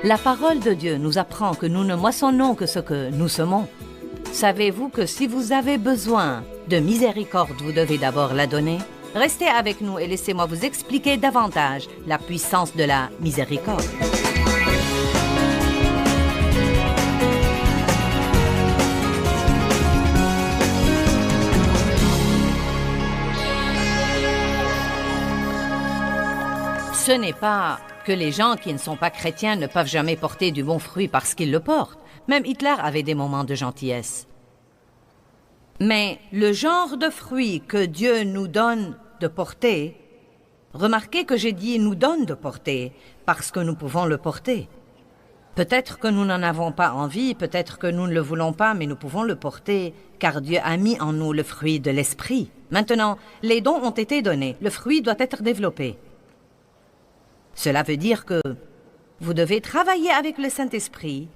La parole de Dieu nous apprend que nous ne moissonnons que ce que nous semons. Savez-vous que si vous avez besoin de miséricorde, vous devez d'abord la donner? Restez avec nous et laissez-moi vous expliquer davantage la puissance de la miséricorde. Ce n'est pas que les gens qui ne sont pas chrétiens ne peuvent jamais porter du bon fruit parce qu'ils le portent. Même Hitler avait des moments de gentillesse. Mais le genre de fruit que Dieu nous donne de porter, remarquez que j'ai dit « nous donne de porter » parce que nous pouvons le porter. Peut-être que nous n'en avons pas envie, peut-être que nous ne le voulons pas, mais nous pouvons le porter car Dieu a mis en nous le fruit de l'esprit. Maintenant, les dons ont été donnés, le fruit doit être développé. Cela veut dire que vous devez travailler avec le Saint-Esprit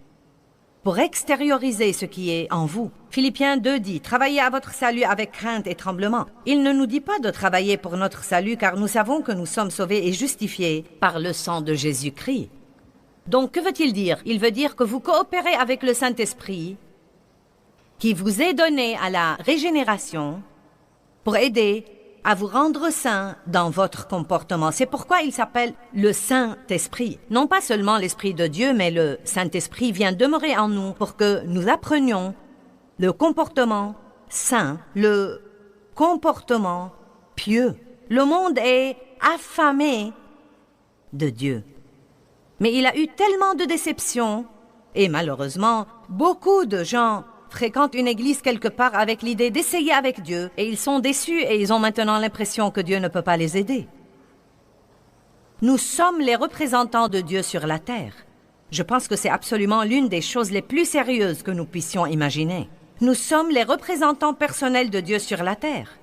pour extérioriser ce qui est en vous. Philippiens 2 dit « Travaillez à votre salut avec crainte et tremblement ». Il ne nous dit pas de travailler pour notre salut, car nous savons que nous sommes sauvés et justifiés par le sang de Jésus-Christ. Donc, que veut-il dire? Il veut dire que vous coopérez avec le Saint-Esprit, qui vous est donné à la régénération, pour aider à vous rendre saint dans votre comportement. C'est pourquoi il s'appelle le Saint-Esprit. Non pas seulement l'Esprit de Dieu, mais le Saint-Esprit vient demeurer en nous pour que nous apprenions le comportement saint, le comportement pieux. Le monde est affamé de Dieu. Mais il a eu tellement de déceptions, et malheureusement, beaucoup de gens fréquentent une église quelque part avec l'idée d'essayer avec Dieu, et ils sont déçus et ils ont maintenant l'impression que Dieu ne peut pas les aider. Nous sommes les représentants de Dieu sur la terre. Je pense que c'est absolument l'une des choses les plus sérieuses que nous puissions imaginer. Nous sommes les représentants personnels de Dieu sur la terre.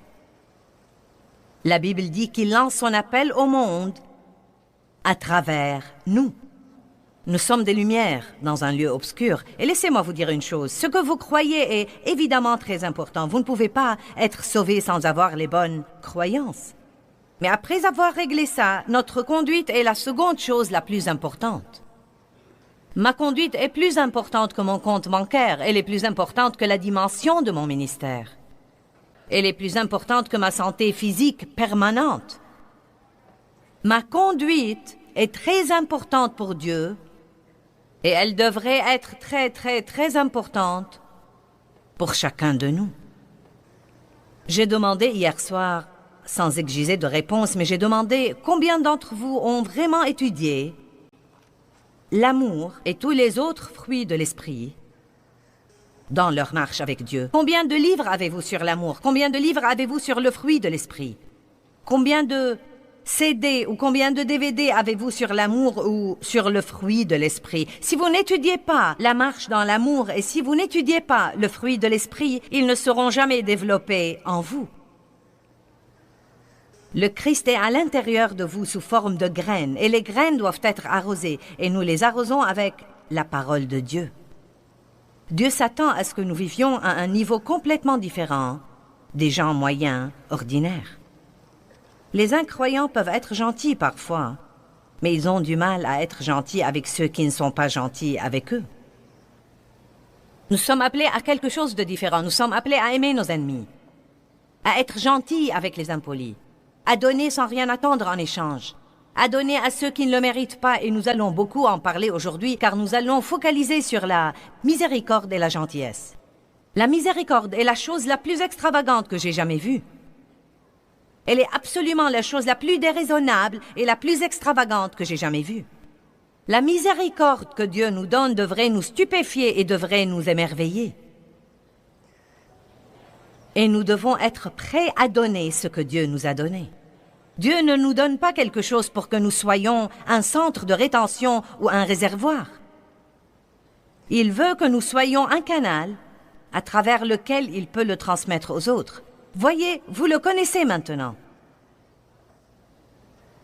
La Bible dit qu'il lance son appel au monde à travers nous. Nous sommes des lumières dans un lieu obscur. Et laissez-moi vous dire une chose. Ce que vous croyez est évidemment très important. Vous ne pouvez pas être sauvé sans avoir les bonnes croyances. Mais après avoir réglé ça, notre conduite est la seconde chose la plus importante. Ma conduite est plus importante que mon compte bancaire. Elle est plus importante que la dimension de mon ministère. Elle est plus importante que ma santé physique permanente. Ma conduite est très importante pour Dieu. Et elle devrait être très importante pour chacun de nous. J'ai demandé hier soir, sans exiger de réponse, mais j'ai demandé combien d'entre vous ont vraiment étudié l'amour et tous les autres fruits de l'esprit dans leur marche avec Dieu. Combien de livres avez-vous sur l'amour? Combien de livres avez-vous sur le fruit de l'esprit? Combien de CD ou combien de DVD avez-vous sur l'amour ou sur le fruit de l'esprit? Si vous n'étudiez pas la marche dans l'amour et si vous n'étudiez pas le fruit de l'esprit, ils ne seront jamais développés en vous. Le Christ est à l'intérieur de vous sous forme de graines et les graines doivent être arrosées et nous les arrosons avec la parole de Dieu. Dieu s'attend à ce que nous vivions à un niveau complètement différent des gens moyens, ordinaires. Les incroyants peuvent être gentils parfois, mais ils ont du mal à être gentils avec ceux qui ne sont pas gentils avec eux. Nous sommes appelés à quelque chose de différent. Nous sommes appelés à aimer nos ennemis, à être gentils avec les impolis, à donner sans rien attendre en échange, à donner à ceux qui ne le méritent pas, et nous allons beaucoup en parler aujourd'hui, car nous allons focaliser sur la miséricorde et la gentillesse. La miséricorde est la chose la plus extravagante que j'ai jamais vue. Elle est absolument la chose la plus déraisonnable et la plus extravagante que j'ai jamais vue. La miséricorde que Dieu nous donne devrait nous stupéfier et devrait nous émerveiller. Et nous devons être prêts à donner ce que Dieu nous a donné. Dieu ne nous donne pas quelque chose pour que nous soyons un centre de rétention ou un réservoir. Il veut que nous soyons un canal à travers lequel il peut le transmettre aux autres. Voyez, vous le connaissez maintenant.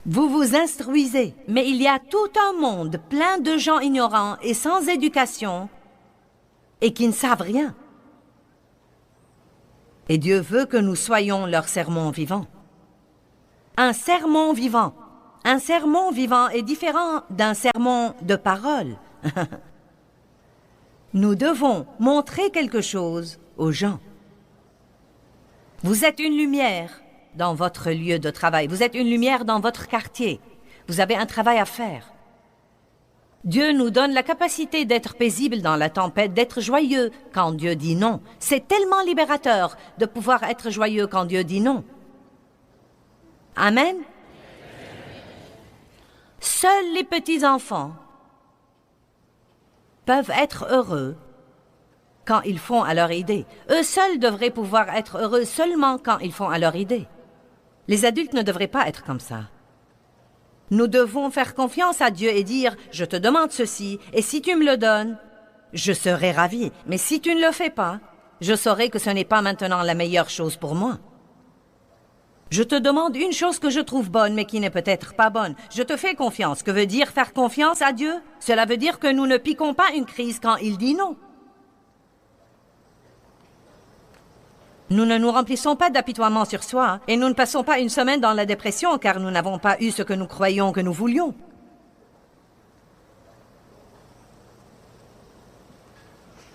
Vous vous instruisez, mais il y a tout un monde plein de gens ignorants et sans éducation et qui ne savent rien. Et Dieu veut que nous soyons leur sermon vivant. Un sermon vivant. Un sermon vivant est différent d'un sermon de parole. Nous devons montrer quelque chose aux gens. Vous êtes une lumière dans votre lieu de travail. Vous êtes une lumière dans votre quartier. Vous avez un travail à faire. Dieu nous donne la capacité d'être paisible dans la tempête, d'être joyeux quand Dieu dit non. C'est tellement libérateur de pouvoir être joyeux quand Dieu dit non. Amen. Seuls les petits-enfants peuvent être heureux quand ils font à leur idée. Eux seuls devraient pouvoir être heureux seulement quand ils font à leur idée. Les adultes ne devraient pas être comme ça. Nous devons faire confiance à Dieu et dire « Je te demande ceci, et si tu me le donnes, je serai ravi. Mais si tu ne le fais pas, je saurai que ce n'est pas maintenant la meilleure chose pour moi. Je te demande une chose que je trouve bonne, mais qui n'est peut-être pas bonne. Je te fais confiance. Que veut dire faire confiance à Dieu? Cela veut dire que nous ne piquons pas une crise quand il dit non. Nous ne nous remplissons pas d'apitoiement sur soi et nous ne passons pas une semaine dans la dépression car nous n'avons pas eu ce que nous croyions que nous voulions.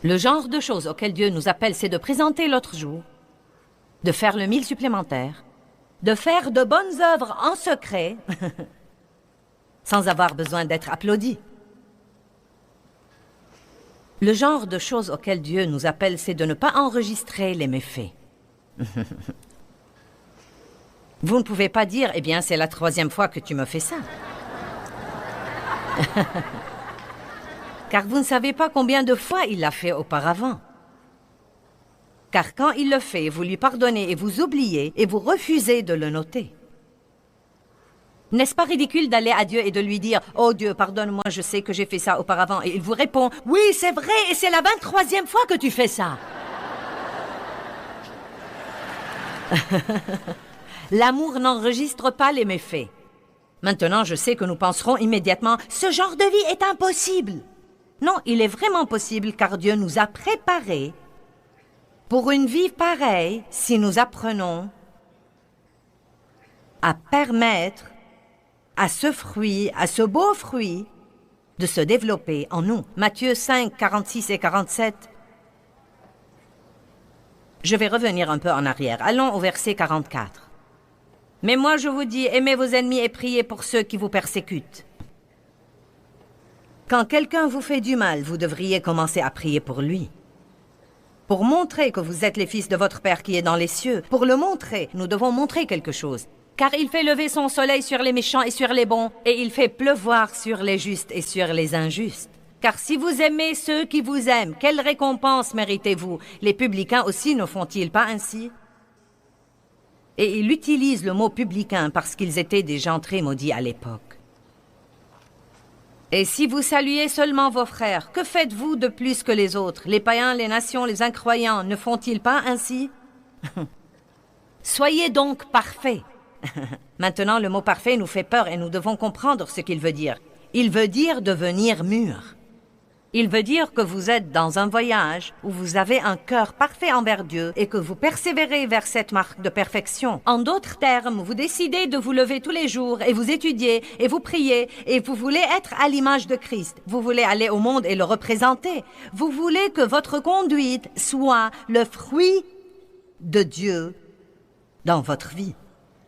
Le genre de choses auxquelles Dieu nous appelle, c'est de présenter l'autre jour, de faire le 1000 supplémentaire, de faire de bonnes œuvres en secret, sans avoir besoin d'être applaudi. Le genre de choses auxquelles Dieu nous appelle, c'est de ne pas enregistrer les méfaits. Vous ne pouvez pas dire, eh bien, c'est la 3e fois que tu me fais ça. Car vous ne savez pas combien de fois il l'a fait auparavant. Car quand il le fait, vous lui pardonnez et vous oubliez et vous refusez de le noter. N'est-ce pas ridicule d'aller à Dieu et de lui dire « Oh Dieu, pardonne-moi, je sais que j'ai fait ça auparavant. » Et il vous répond « Oui, c'est vrai, et c'est la 23e fois que tu fais ça. » L'amour n'enregistre pas les méfaits. Maintenant, je sais que nous penserons immédiatement « Ce genre de vie est impossible. » Non, il est vraiment possible car Dieu nous a préparés pour une vie pareille si nous apprenons à permettre à ce fruit, à ce beau fruit, de se développer en nous. Matthieu 5, 46 et 47. Je vais revenir un peu en arrière. Allons au verset 44. « Mais moi je vous dis, aimez vos ennemis et priez pour ceux qui vous persécutent. Quand quelqu'un vous fait du mal, vous devriez commencer à prier pour lui. Pour montrer que vous êtes les fils de votre Père qui est dans les cieux, pour le montrer, nous devons montrer quelque chose. Car il fait lever son soleil sur les méchants et sur les bons, et il fait pleuvoir sur les justes et sur les injustes. Car si vous aimez ceux qui vous aiment, quelle récompense méritez-vous? Les publicains aussi ne font-ils pas ainsi? » Et il utilise le mot publicain parce qu'ils étaient des gens très maudits à l'époque. « Et si vous saluez seulement vos frères, que faites-vous de plus que les autres? Les païens, les nations, les incroyants ne font-ils pas ainsi? Soyez donc parfaits. » Maintenant, le mot parfait nous fait peur et nous devons comprendre ce qu'il veut dire. Il veut dire devenir mûr. Il veut dire que vous êtes dans un voyage où vous avez un cœur parfait envers Dieu et que vous persévérez vers cette marque de perfection. En d'autres termes, vous décidez de vous lever tous les jours et vous étudiez et vous priez et vous voulez être à l'image de Christ. Vous voulez aller au monde et le représenter. Vous voulez que votre conduite soit le fruit de Dieu dans votre vie.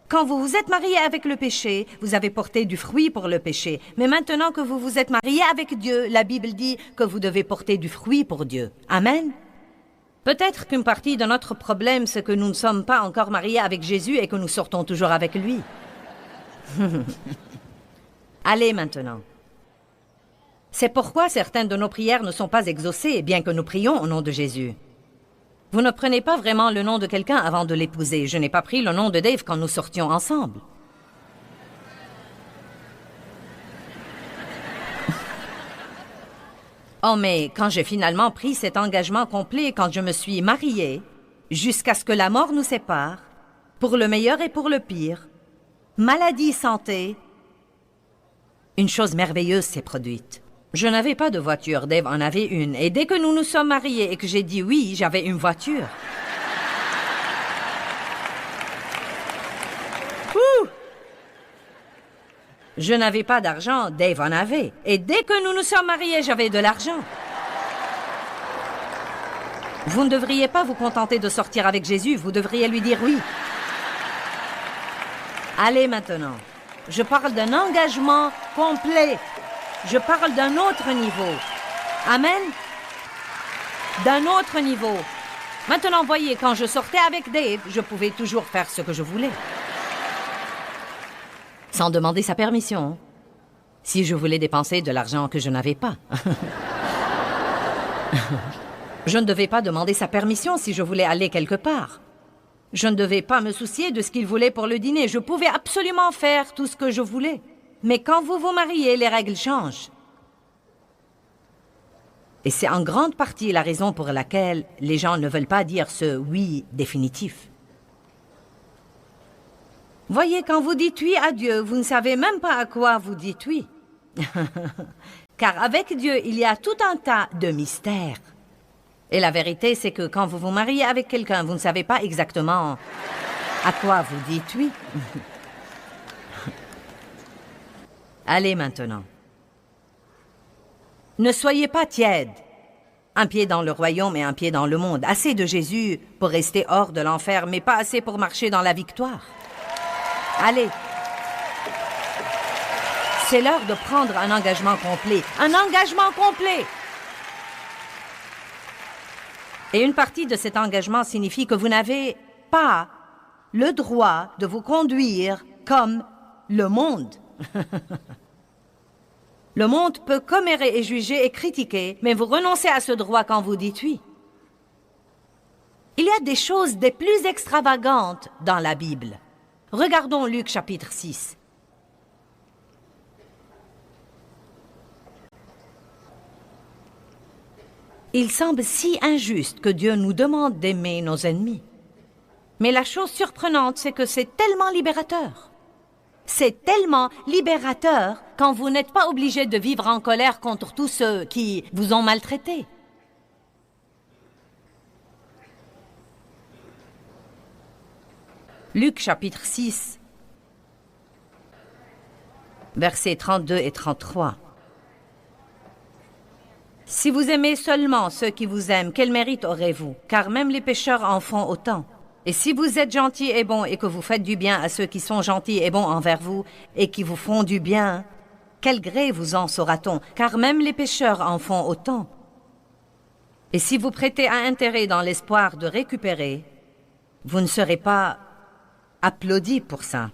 Quand vous vous êtes marié avec le péché, vous avez porté du fruit pour le péché. Mais maintenant que vous vous êtes marié avec Dieu, la Bible dit que vous devez porter du fruit pour Dieu. Amen. Peut-être qu'une partie de notre problème, c'est que nous ne sommes pas encore mariés avec Jésus et que nous sortons toujours avec lui. Allez maintenant. C'est pourquoi certaines de nos prières ne sont pas exaucées, bien que nous prions au nom de Jésus. Vous ne prenez pas vraiment le nom de quelqu'un avant de l'épouser. Je n'ai pas pris le nom de Dave quand nous sortions ensemble. Oh, mais quand j'ai finalement pris cet engagement complet, quand je me suis mariée, jusqu'à ce que la mort nous sépare, pour le meilleur et pour le pire, maladie, santé, une chose merveilleuse s'est produite. Je n'avais pas de voiture, Dave en avait une. Et dès que nous nous sommes mariés et que j'ai dit oui, j'avais une voiture. Ouh! Je n'avais pas d'argent, Dave en avait. Et dès que nous nous sommes mariés, j'avais de l'argent. Vous ne devriez pas vous contenter de sortir avec Jésus, vous devriez lui dire oui. Allez maintenant, je parle d'un engagement complet. Je parle d'un autre niveau. Amen? D'un autre niveau. Maintenant, voyez, quand je sortais avec Dave, je pouvais toujours faire ce que je voulais. Sans demander sa permission. Si je voulais dépenser de l'argent que je n'avais pas. Je ne devais pas demander sa permission si je voulais aller quelque part. Je ne devais pas me soucier de ce qu'il voulait pour le dîner. Je pouvais absolument faire tout ce que je voulais. Mais quand vous vous mariez, les règles changent. Et c'est en grande partie la raison pour laquelle les gens ne veulent pas dire ce oui définitif. Voyez, quand vous dites oui à Dieu, vous ne savez même pas à quoi vous dites oui. Car avec Dieu, il y a tout un tas de mystères. Et la vérité, c'est que quand vous vous mariez avec quelqu'un, vous ne savez pas exactement à quoi vous dites oui. Allez maintenant. Ne soyez pas tiède. Un pied dans le royaume et un pied dans le monde. Assez de Jésus pour rester hors de l'enfer, mais pas assez pour marcher dans la victoire. Allez. C'est l'heure de prendre un engagement complet. Un engagement complet! Et une partie de cet engagement signifie que vous n'avez pas le droit de vous conduire comme le monde. Le monde peut commérer et juger et critiquer, mais vous renoncez à ce droit quand vous dites oui. Il y a des choses des plus extravagantes dans la Bible. Regardons Luc chapitre 6. Il semble si injuste que Dieu nous demande d'aimer nos ennemis. Mais la chose surprenante, c'est que c'est tellement libérateur. C'est tellement libérateur quand vous n'êtes pas obligé de vivre en colère contre tous ceux qui vous ont maltraité. Luc chapitre 6, versets 32 et 33. Si vous aimez seulement ceux qui vous aiment, quel mérite aurez-vous? Car même les pécheurs en font autant. Et si vous êtes gentils et bons et que vous faites du bien à ceux qui sont gentils et bons envers vous et qui vous font du bien, quel gré vous en saura-t-on? Car même les pécheurs en font autant. Et si vous prêtez à intérêt dans l'espoir de récupérer, vous ne serez pas applaudis pour ça.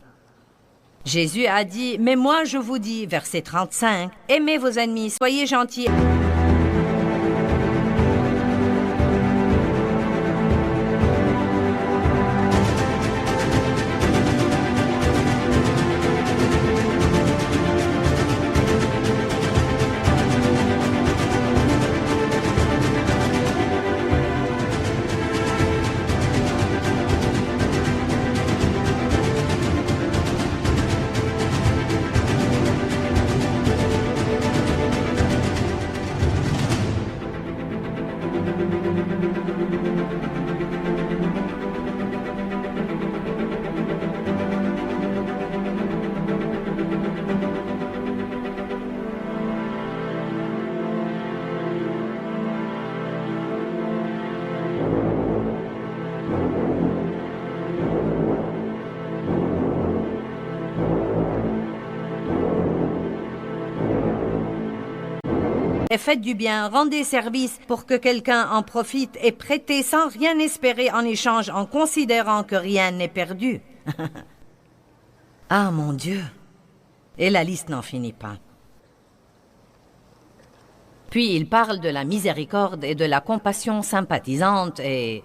Jésus a dit, « Mais moi je vous dis, verset 35, aimez vos ennemis, soyez gentils. » Et faites du bien, rendez service pour que quelqu'un en profite et prêtez sans rien espérer en échange en considérant que rien n'est perdu. Ah mon Dieu! Et la liste n'en finit pas. Puis il parle de la miséricorde et de la compassion sympathisante et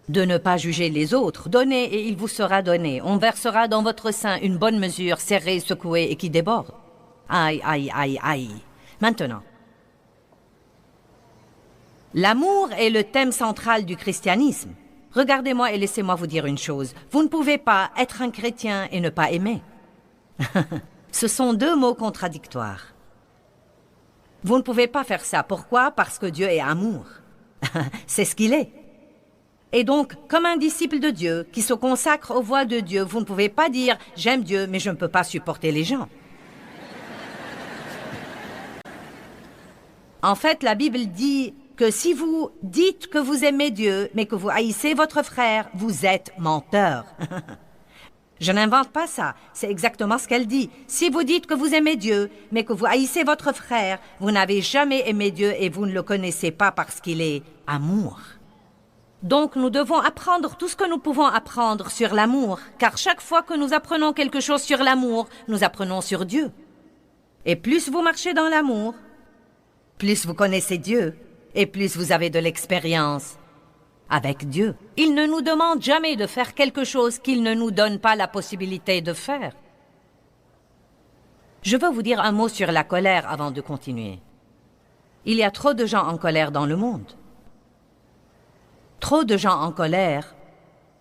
de ne pas juger les autres. Donnez et il vous sera donné. On versera dans votre sein une bonne mesure, serrée, secouée et qui déborde. Aïe, aïe, aïe, aïe. Maintenant, l'amour est le thème central du christianisme. Regardez-moi et laissez-moi vous dire une chose. Vous ne pouvez pas être un chrétien et ne pas aimer. Ce sont deux mots contradictoires. Vous ne pouvez pas faire ça. Pourquoi? Parce que Dieu est amour. C'est ce qu'il est. Et donc, comme un disciple de Dieu qui se consacre aux voies de Dieu, vous ne pouvez pas dire « j'aime Dieu, mais je ne peux pas supporter les gens ». En fait, la Bible dit que si vous dites que vous aimez Dieu, mais que vous haïssez votre frère, vous êtes menteur. Je n'invente pas ça, c'est exactement ce qu'elle dit. Si vous dites que vous aimez Dieu, mais que vous haïssez votre frère, vous n'avez jamais aimé Dieu et vous ne le connaissez pas parce qu'il est amour. Donc nous devons apprendre tout ce que nous pouvons apprendre sur l'amour, car chaque fois que nous apprenons quelque chose sur l'amour, nous apprenons sur Dieu. Et plus vous marchez dans l'amour, plus vous connaissez Dieu, et plus vous avez de l'expérience avec Dieu. Il ne nous demande jamais de faire quelque chose qu'il ne nous donne pas la possibilité de faire. Je veux vous dire un mot sur la colère avant de continuer. Il y a trop de gens en colère dans le monde. Trop de gens en colère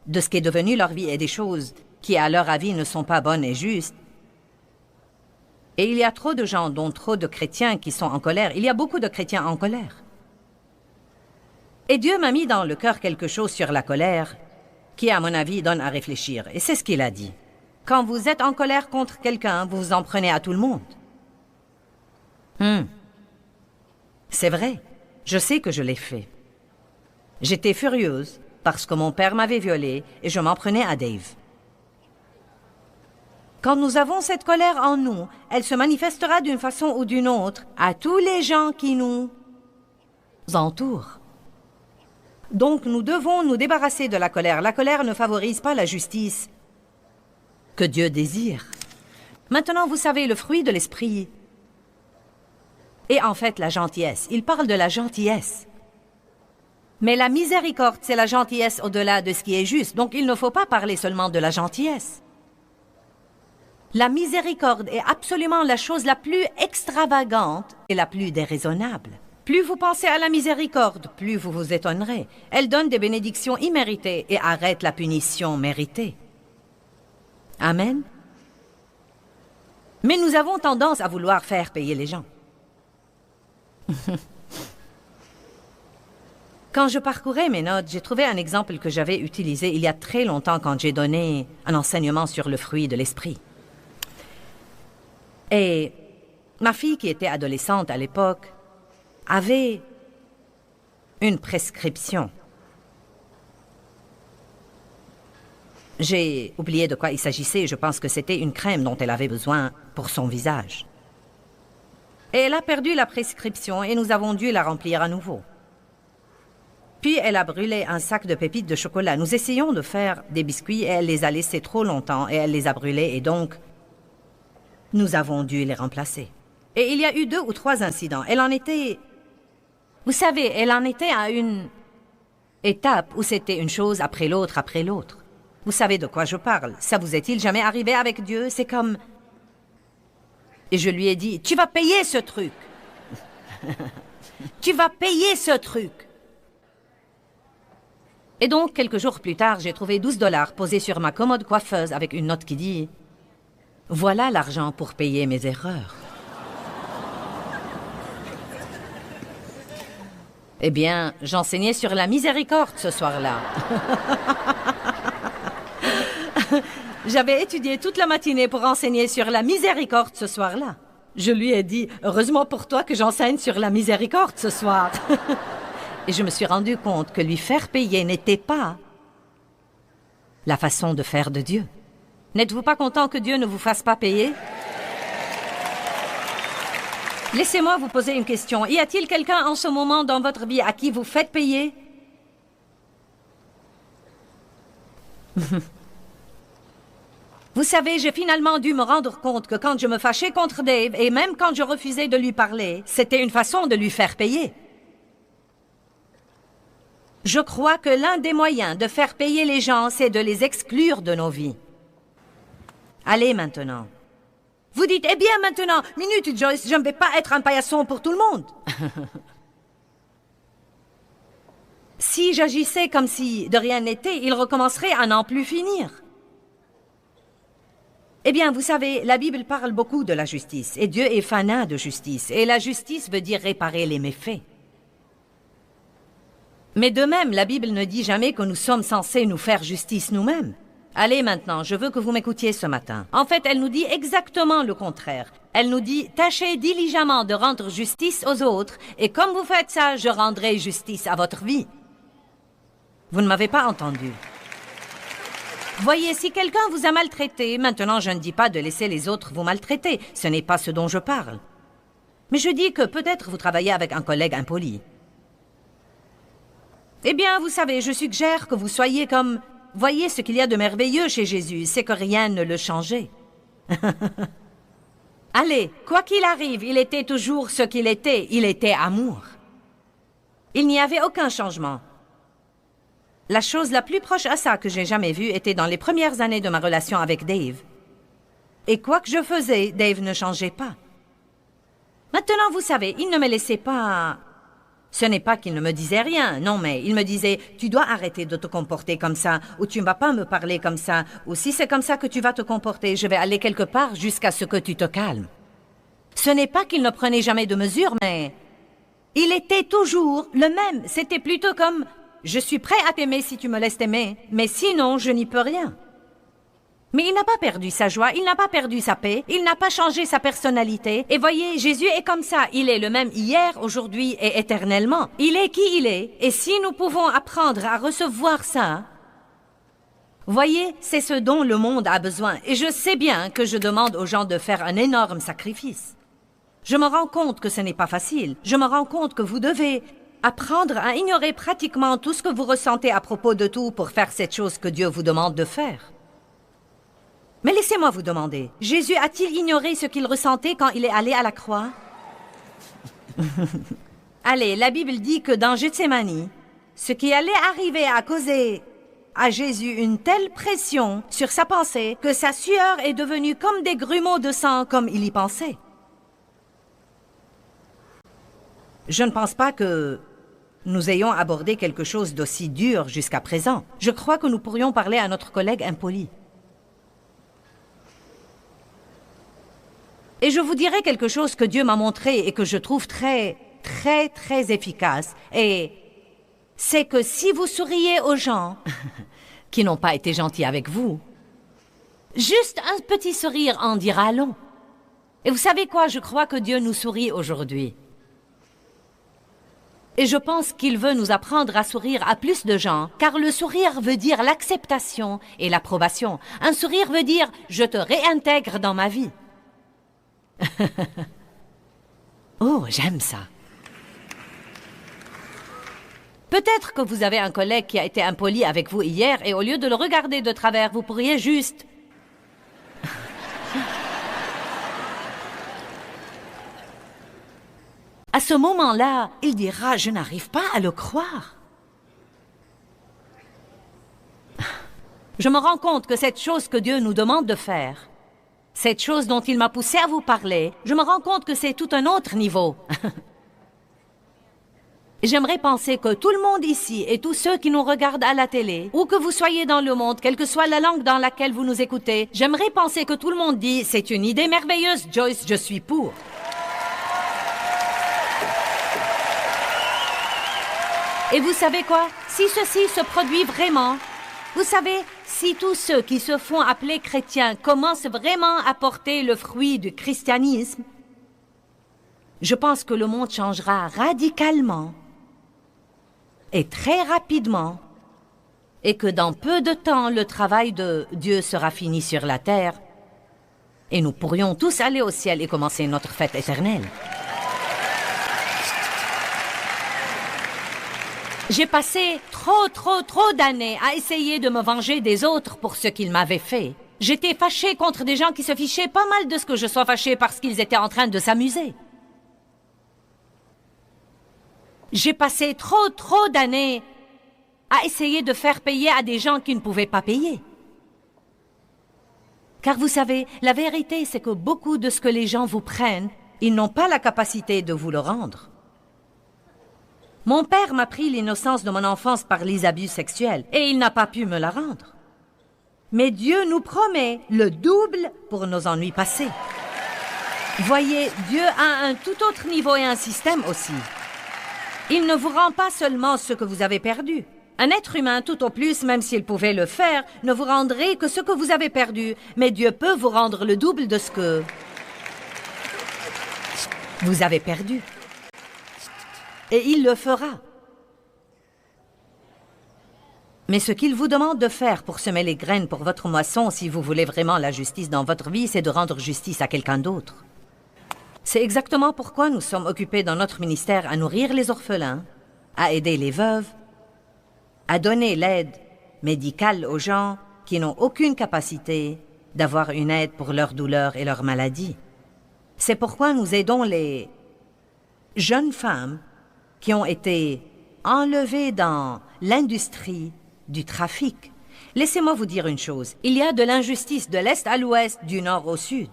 de ce qui est devenu leur vie et des choses qui, à leur avis, ne sont pas bonnes et justes. Et il y a trop de gens, dont trop de chrétiens, qui sont en colère. Il y a beaucoup de chrétiens en colère. Et Dieu m'a mis dans le cœur quelque chose sur la colère qui, à mon avis, donne à réfléchir. Et c'est ce qu'il a dit. Quand vous êtes en colère contre quelqu'un, vous vous en prenez à tout le monde. C'est vrai. Je sais que je l'ai fait. J'étais furieuse parce que mon père m'avait violée et je m'en prenais à Dave. Quand nous avons cette colère en nous, elle se manifestera d'une façon ou d'une autre à tous les gens qui nous entourent. Donc nous devons nous débarrasser de la colère. La colère ne favorise pas la justice que Dieu désire. Maintenant, vous savez, le fruit de l'esprit est en fait la gentillesse. Il parle de la gentillesse. Mais la miséricorde, c'est la gentillesse au-delà de ce qui est juste. Donc il ne faut pas parler seulement de la gentillesse. La miséricorde est absolument la chose la plus extravagante et la plus déraisonnable. Plus vous pensez à la miséricorde, plus vous vous étonnerez. Elle donne des bénédictions imméritées et arrête la punition méritée. Amen. Mais nous avons tendance à vouloir faire payer les gens. Quand je parcourais mes notes, j'ai trouvé un exemple que j'avais utilisé il y a très longtemps quand j'ai donné un enseignement sur le fruit de l'esprit. Et ma fille, qui était adolescente à l'époque, avait une prescription. J'ai oublié de quoi il s'agissait. Je pense que c'était une crème dont elle avait besoin pour son visage. Et elle a perdu la prescription et nous avons dû la remplir à nouveau. Puis elle a brûlé un sac de pépites de chocolat. Nous essayons de faire des biscuits et elle les a laissés trop longtemps et elle les a brûlés et donc nous avons dû les remplacer. Et il y a eu 2 ou 3 incidents. Elle en était... Vous savez, elle en était à une étape où c'était une chose après l'autre, après l'autre. Vous savez de quoi je parle. Ça vous est-il jamais arrivé avec Dieu? C'est comme... Et je lui ai dit, tu vas payer ce truc. Tu vas payer ce truc. Et donc, quelques jours plus tard, j'ai trouvé $12 posés sur ma commode coiffeuse avec une note qui dit « Voilà l'argent pour payer mes erreurs. » Eh bien, j'enseignais sur la miséricorde ce soir-là. J'avais étudié toute la matinée pour enseigner sur la miséricorde ce soir-là. Je lui ai dit « Heureusement pour toi que j'enseigne sur la miséricorde ce soir. » Et je me suis rendu compte que lui faire payer n'était pas la façon de faire de Dieu. N'êtes-vous pas content que Dieu ne vous fasse pas payer? Laissez-moi vous poser une question. Y a-t-il quelqu'un en ce moment dans votre vie à qui vous faites payer? Vous savez, j'ai finalement dû me rendre compte que quand je me fâchais contre Dave, et même quand je refusais de lui parler, c'était une façon de lui faire payer. Je crois que l'un des moyens de faire payer les gens, c'est de les exclure de nos vies. Allez maintenant. Vous dites, eh bien maintenant, minute Joyce, je ne vais pas être un paillasson pour tout le monde. Si j'agissais comme si de rien n'était, il recommencerait à n'en plus finir. Eh bien, vous savez, la Bible parle beaucoup de la justice, et Dieu est fanat de justice, et la justice veut dire réparer les méfaits. Mais de même, la Bible ne dit jamais que nous sommes censés nous faire justice nous-mêmes. Allez maintenant, je veux que vous m'écoutiez ce matin. En fait, elle nous dit exactement le contraire. Elle nous dit, tâchez diligemment de rendre justice aux autres, et comme vous faites ça, je rendrai justice à votre vie. Vous ne m'avez pas entendu. Voyez, si quelqu'un vous a maltraité, maintenant je ne dis pas de laisser les autres vous maltraiter, ce n'est pas ce dont je parle. Mais je dis que peut-être vous travaillez avec un collègue impoli. Eh bien, vous savez, je suggère que vous soyez comme... Voyez ce qu'il y a de merveilleux chez Jésus, c'est que rien ne le changeait. Allez, quoi qu'il arrive, il était toujours ce qu'il était, il était amour. Il n'y avait aucun changement. La chose la plus proche à ça que j'ai jamais vue était dans les premières années de ma relation avec Dave. Et quoi que je faisais, Dave ne changeait pas. Maintenant, vous savez, il ne me laissait pas... Ce n'est pas qu'il ne me disait rien, non, mais il me disait « Tu dois arrêter de te comporter comme ça, ou tu ne vas pas me parler comme ça, ou si c'est comme ça que tu vas te comporter, je vais aller quelque part jusqu'à ce que tu te calmes. » Ce n'est pas qu'il ne prenait jamais de mesures, mais... Il était toujours le même. C'était plutôt comme « Je suis prêt à t'aimer si tu me laisses t'aimer, mais sinon, je n'y peux rien. » Mais il n'a pas perdu sa joie, il n'a pas perdu sa paix, il n'a pas changé sa personnalité. Et voyez, Jésus est comme ça, il est le même hier, aujourd'hui et éternellement. Il est qui il est, et si nous pouvons apprendre à recevoir ça, voyez, c'est ce dont le monde a besoin. Et je sais bien que je demande aux gens de faire un énorme sacrifice. Je me rends compte que ce n'est pas facile. Je me rends compte que vous devez apprendre à ignorer pratiquement tout ce que vous ressentez à propos de tout pour faire cette chose que Dieu vous demande de faire. Mais laissez-moi vous demander, Jésus a-t-il ignoré ce qu'il ressentait quand il est allé à la croix? Allez, la Bible dit que dans Gethsémani, ce qui allait arriver a causé à Jésus une telle pression sur sa pensée que sa sueur est devenue comme des grumeaux de sang comme il y pensait. Je ne pense pas que nous ayons abordé quelque chose d'aussi dur jusqu'à présent. Je crois que nous pourrions parler à notre collègue impoli. Et je vous dirai quelque chose que Dieu m'a montré et que je trouve très efficace. Et c'est que si vous souriez aux gens qui n'ont pas été gentils avec vous, juste un petit sourire en dira long. Et vous savez quoi? Je crois que Dieu nous sourit aujourd'hui. Et je pense qu'il veut nous apprendre à sourire à plus de gens, car le sourire veut dire l'acceptation et l'approbation. Un sourire veut dire « je te réintègre dans ma vie ». Oh, j'aime ça. Peut-être que vous avez un collègue qui a été impoli avec vous hier et au lieu de le regarder de travers, vous pourriez juste... À ce moment-là, il dira « Je n'arrive pas à le croire. » Je me rends compte que cette chose que Dieu nous demande de faire, cette chose dont il m'a poussé à vous parler, je me rends compte que c'est tout un autre niveau. J'aimerais penser que tout le monde ici et tous ceux qui nous regardent à la télé, où que vous soyez dans le monde, quelle que soit la langue dans laquelle vous nous écoutez, j'aimerais penser que tout le monde dit « C'est une idée merveilleuse, Joyce, je suis pour. » Et vous savez quoi? Si ceci se produit vraiment, vous savez, si tous ceux qui se font appeler chrétiens commencent vraiment à porter le fruit du christianisme, je pense que le monde changera radicalement et très rapidement et que dans peu de temps, le travail de Dieu sera fini sur la terre et nous pourrions tous aller au ciel et commencer notre fête éternelle. J'ai passé trop d'années à essayer de me venger des autres pour ce qu'ils m'avaient fait. J'étais fâchée contre des gens qui se fichaient pas mal de ce que je sois fâchée parce qu'ils étaient en train de s'amuser. J'ai passé trop d'années à essayer de faire payer à des gens qui ne pouvaient pas payer. Car vous savez, la vérité, c'est que beaucoup de ce que les gens vous prennent, ils n'ont pas la capacité de vous le rendre. Mon père m'a pris l'innocence de mon enfance par les abus sexuels et il n'a pas pu me la rendre. Mais Dieu nous promet le double pour nos ennuis passés. Voyez, Dieu a un tout autre niveau et un système aussi. Il ne vous rend pas seulement ce que vous avez perdu. Un être humain, tout au plus, même s'il pouvait le faire, ne vous rendrait que ce que vous avez perdu. Mais Dieu peut vous rendre le double de ce que vous avez perdu. Et il le fera. Mais ce qu'il vous demande de faire pour semer les graines pour votre moisson, si vous voulez vraiment la justice dans votre vie, c'est de rendre justice à quelqu'un d'autre. C'est exactement pourquoi nous sommes occupés dans notre ministère à nourrir les orphelins, à aider les veuves, à donner l'aide médicale aux gens qui n'ont aucune capacité d'avoir une aide pour leurs douleurs et leurs maladies. C'est pourquoi nous aidons les jeunes femmes qui ont été enlevées dans l'industrie du trafic. Laissez-moi vous dire une chose. Il y a de l'injustice de l'Est à l'Ouest, du Nord au Sud.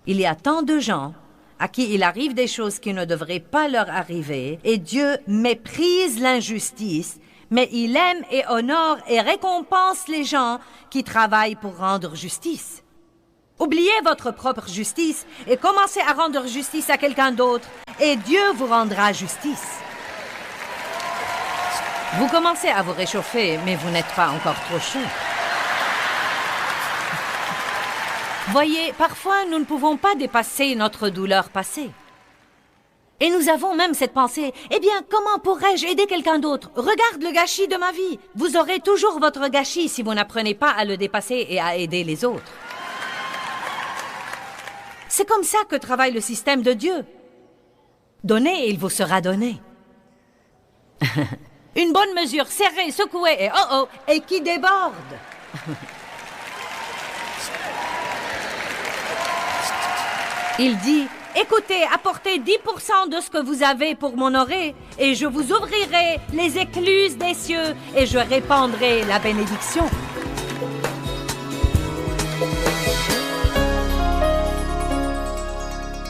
Il y a tant de gens à qui il arrive des choses qui ne devraient pas leur arriver, et Dieu méprise l'injustice, mais il aime et honore et récompense les gens qui travaillent pour rendre justice. Oubliez votre propre justice et commencez à rendre justice à quelqu'un d'autre, et Dieu vous rendra justice. Vous commencez à vous réchauffer, mais vous n'êtes pas encore trop chaud. Voyez, parfois, nous ne pouvons pas dépasser notre douleur passée. Et nous avons même cette pensée, eh bien, comment pourrais-je aider quelqu'un d'autre? Regarde le gâchis de ma vie. Vous aurez toujours votre gâchis si vous n'apprenez pas à le dépasser et à aider les autres. C'est comme ça que travaille le système de Dieu. Donnez et il vous sera donné. Une bonne mesure, serrée, secouée et oh-oh, et qui déborde. Il dit, écoutez, apportez 10% de ce que vous avez pour m'honorer, et je vous ouvrirai les écluses des cieux, et je répandrai la bénédiction.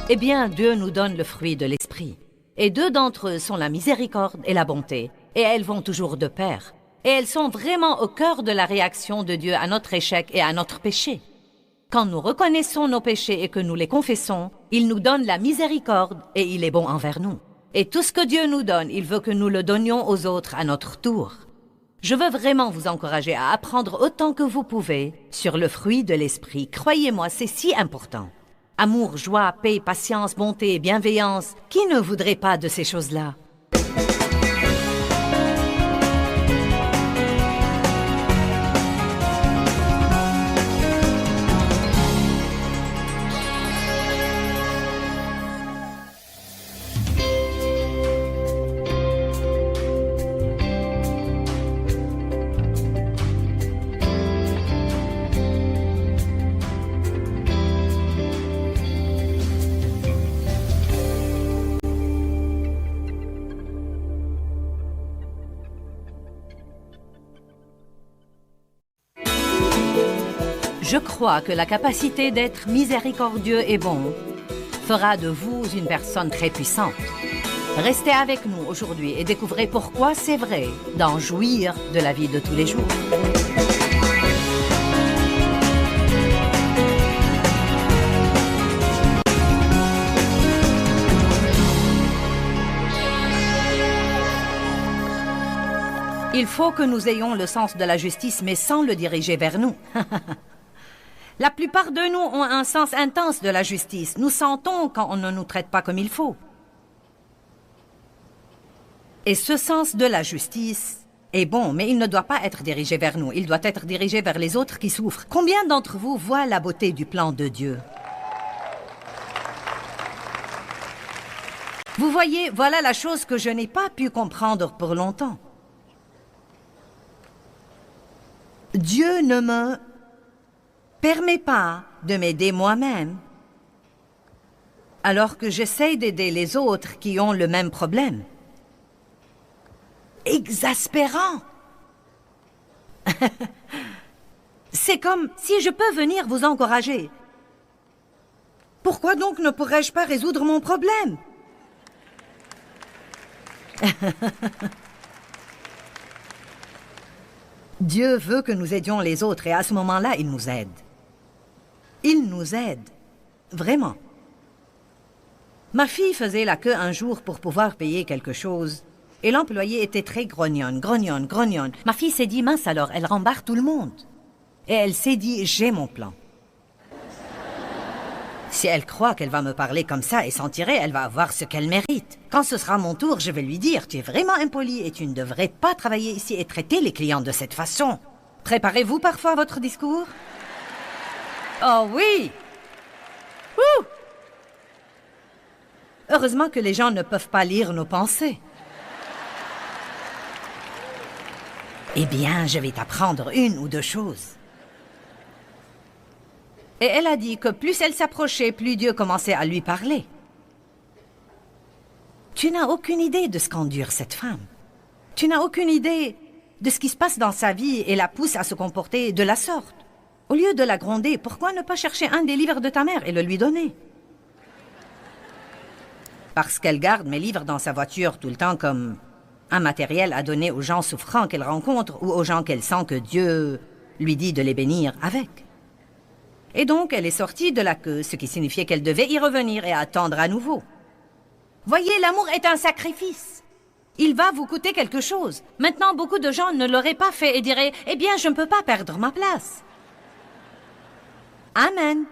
Eh bien, Dieu nous donne le fruit de l'esprit. Et deux d'entre eux sont la miséricorde et la bonté. Et elles vont toujours de pair. Et elles sont vraiment au cœur de la réaction de Dieu à notre échec et à notre péché. Quand nous reconnaissons nos péchés et que nous les confessons, il nous donne la miséricorde et il est bon envers nous. Et tout ce que Dieu nous donne, il veut que nous le donnions aux autres à notre tour. Je veux vraiment vous encourager à apprendre autant que vous pouvez sur le fruit de l'esprit. Croyez-moi, c'est si important. Amour, joie, paix, patience, bonté et bienveillance. Qui ne voudrait pas de ces choses-là? Je crois que la capacité d'être miséricordieux et bon fera de vous une personne très puissante. Restez avec nous aujourd'hui et découvrez pourquoi c'est vrai d'en jouir de la vie de tous les jours. Il faut que nous ayons le sens de la justice, mais sans le diriger vers nous. La plupart de nous ont un sens intense de la justice. Nous sentons quand on ne nous traite pas comme il faut. Et ce sens de la justice est bon, mais il ne doit pas être dirigé vers nous. Il doit être dirigé vers les autres qui souffrent. Combien d'entre vous voient la beauté du plan de Dieu? Vous voyez, voilà la chose que je n'ai pas pu comprendre pour longtemps. Dieu ne me permet pas de m'aider moi-même, alors que j'essaie d'aider les autres qui ont le même problème. Exaspérant! C'est comme si je peux venir vous encourager. Pourquoi donc ne pourrais-je pas résoudre mon problème? Dieu veut que nous aidions les autres et à ce moment-là, il nous aide. Il nous aide. Vraiment. Ma fille faisait la queue un jour pour pouvoir payer quelque chose. Et l'employé était très grognonne. Ma fille s'est dit, mince alors, elle rembarre tout le monde. Et elle s'est dit, j'ai mon plan. Si elle croit qu'elle va me parler comme ça et s'en tirer, elle va avoir ce qu'elle mérite. Quand ce sera mon tour, je vais lui dire, tu es vraiment impoli et tu ne devrais pas travailler ici et traiter les clients de cette façon. Préparez-vous parfois votre discours? Oh oui! Ouh! Heureusement que les gens ne peuvent pas lire nos pensées. Eh bien, je vais t'apprendre une ou deux choses. Et elle a dit que plus elle s'approchait, plus Dieu commençait à lui parler. Tu n'as aucune idée de ce qu'endure cette femme. Tu n'as aucune idée de ce qui se passe dans sa vie et la pousse à se comporter de la sorte. Au lieu de la gronder, pourquoi ne pas chercher un des livres de ta mère et le lui donner? Parce qu'elle garde mes livres dans sa voiture tout le temps comme un matériel à donner aux gens souffrants qu'elle rencontre ou aux gens qu'elle sent que Dieu lui dit de les bénir avec. Et donc, elle est sortie de la queue, ce qui signifiait qu'elle devait y revenir et attendre à nouveau. Voyez, l'amour est un sacrifice. Il va vous coûter quelque chose. Maintenant, beaucoup de gens ne l'auraient pas fait et diraient « Eh bien, je ne peux pas perdre ma place. » Amen.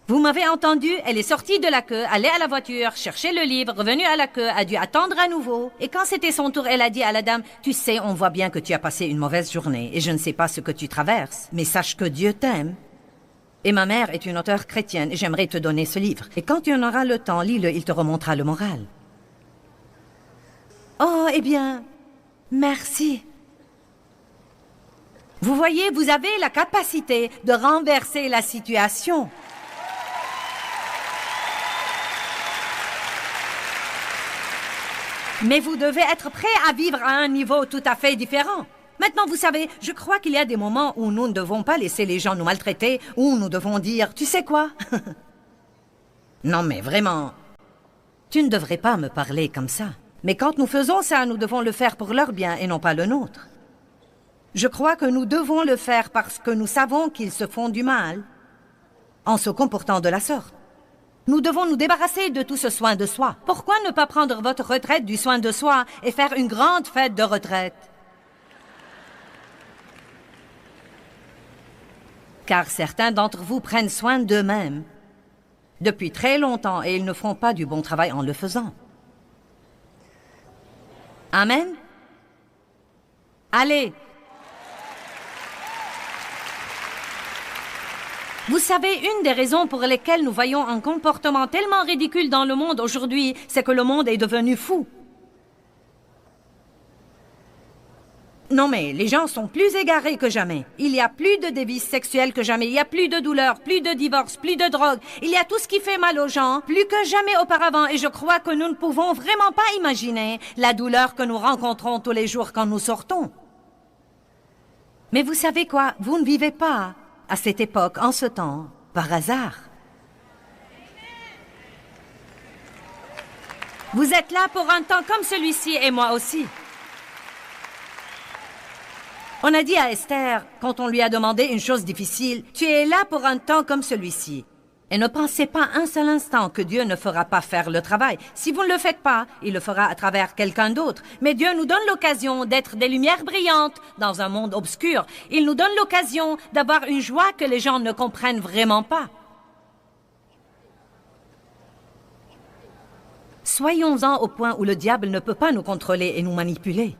Vous m'avez entendu, elle est sortie de la queue, allée à la voiture, chercher le livre, revenue à la queue, a dû attendre à nouveau. Et quand c'était son tour, elle a dit à la dame, « Tu sais, on voit bien que tu as passé une mauvaise journée et je ne sais pas ce que tu traverses, mais sache que Dieu t'aime. Et ma mère est une auteure chrétienne et j'aimerais te donner ce livre. Et quand tu en auras le temps, lis-le, il te remontera le moral. » Oh, eh bien, merci. Vous voyez, vous avez la capacité de renverser la situation. Mais vous devez être prêt à vivre à un niveau tout à fait différent. Maintenant, vous savez, je crois qu'il y a des moments où nous ne devons pas laisser les gens nous maltraiter, où nous devons dire, tu sais quoi? Non, mais vraiment, tu ne devrais pas me parler comme ça. Mais quand nous faisons ça, nous devons le faire pour leur bien et non pas le nôtre. Je crois que nous devons le faire parce que nous savons qu'ils se font du mal en se comportant de la sorte. Nous devons nous débarrasser de tout ce soin de soi. Pourquoi ne pas prendre votre retraite du soin de soi et faire une grande fête de retraite? Car certains d'entre vous prennent soin d'eux-mêmes depuis très longtemps et ils ne font pas du bon travail en le faisant. Amen? Allez! Vous savez, une des raisons pour lesquelles nous voyons un comportement tellement ridicule dans le monde aujourd'hui, c'est que le monde est devenu fou. Non mais, les gens sont plus égarés que jamais. Il y a plus de dévices sexuels que jamais. Il y a plus de douleurs, plus de divorces, plus de drogue. Il y a tout ce qui fait mal aux gens, plus que jamais auparavant. Et je crois que nous ne pouvons vraiment pas imaginer la douleur que nous rencontrons tous les jours quand nous sortons. Mais vous savez quoi? Vous ne vivez pas à cette époque, en ce temps, par hasard. Vous êtes là pour un temps comme celui-ci et moi aussi. On a dit à Esther, quand on lui a demandé une chose difficile, « Tu es là pour un temps comme celui-ci. » Et ne pensez pas un seul instant que Dieu ne fera pas faire le travail. Si vous ne le faites pas, il le fera à travers quelqu'un d'autre. Mais Dieu nous donne l'occasion d'être des lumières brillantes dans un monde obscur. Il nous donne l'occasion d'avoir une joie que les gens ne comprennent vraiment pas. Soyons-en au point où le diable ne peut pas nous contrôler et nous manipuler.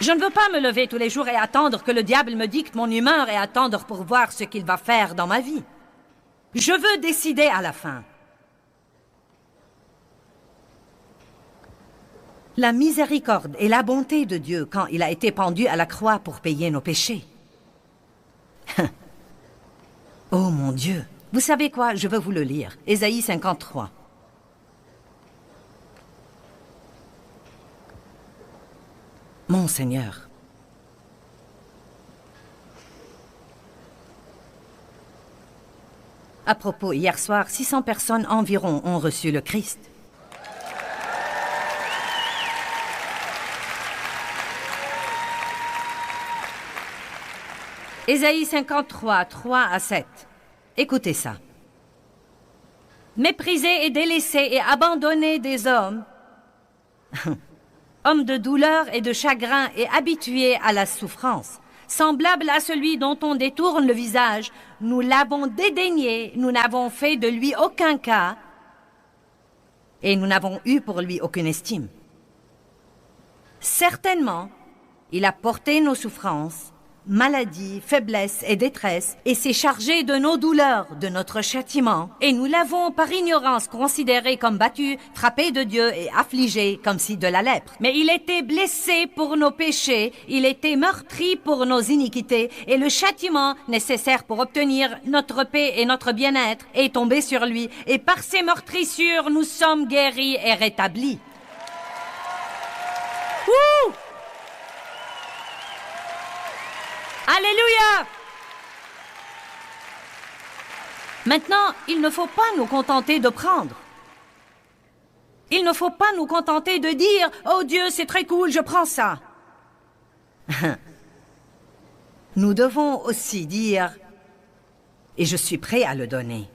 Je ne veux pas me lever tous les jours et attendre que le diable me dicte mon humeur et attendre pour voir ce qu'il va faire dans ma vie. Je veux décider à la fin. La miséricorde et la bonté de Dieu quand il a été pendu à la croix pour payer nos péchés. Oh mon Dieu! Vous savez quoi? Je veux vous le lire. Ésaïe 53. Mon Seigneur. À propos, hier soir, 600 personnes environ ont reçu le Christ. Ésaïe 53, 3 à 7. Écoutez ça. Méprisé et délaissé et abandonné des hommes, homme de douleur et de chagrin et habitué à la souffrance, semblable à celui dont on détourne le visage, nous l'avons dédaigné, nous n'avons fait de lui aucun cas, et nous n'avons eu pour lui aucune estime. Certainement, il a porté nos souffrances, maladies, faiblesses et détresse, et s'est chargé de nos douleurs, de notre châtiment, et nous l'avons par ignorance considéré comme battu, frappé de Dieu et affligé comme si de la lèpre. Mais il était blessé pour nos péchés, il était meurtri pour nos iniquités, et le châtiment nécessaire pour obtenir notre paix et notre bien-être est tombé sur lui, et par ses meurtrissures nous sommes guéris et rétablis. Wouh! Alléluia! Maintenant, il ne faut pas nous contenter de prendre. Il ne faut pas nous contenter de dire « Oh Dieu, c'est très cool, je prends ça. » Nous devons aussi dire « Et je suis prêt à le donner. »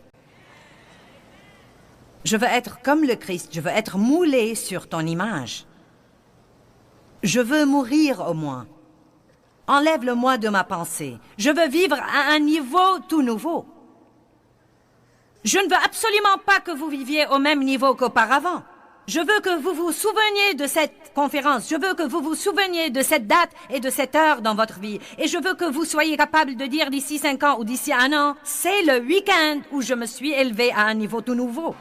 Je veux être comme le Christ, je veux être moulé sur ton image. Je veux mourir au moins. Enlève-le-moi de ma pensée. Je veux vivre à un niveau tout nouveau. Je ne veux absolument pas que vous viviez au même niveau qu'auparavant. Je veux que vous vous souveniez de cette conférence. Je veux que vous vous souveniez de cette date et de cette heure dans votre vie. Et je veux que vous soyez capable de dire d'ici 5 ans ou d'ici 1 an, c'est le week-end où je me suis élevé à un niveau tout nouveau.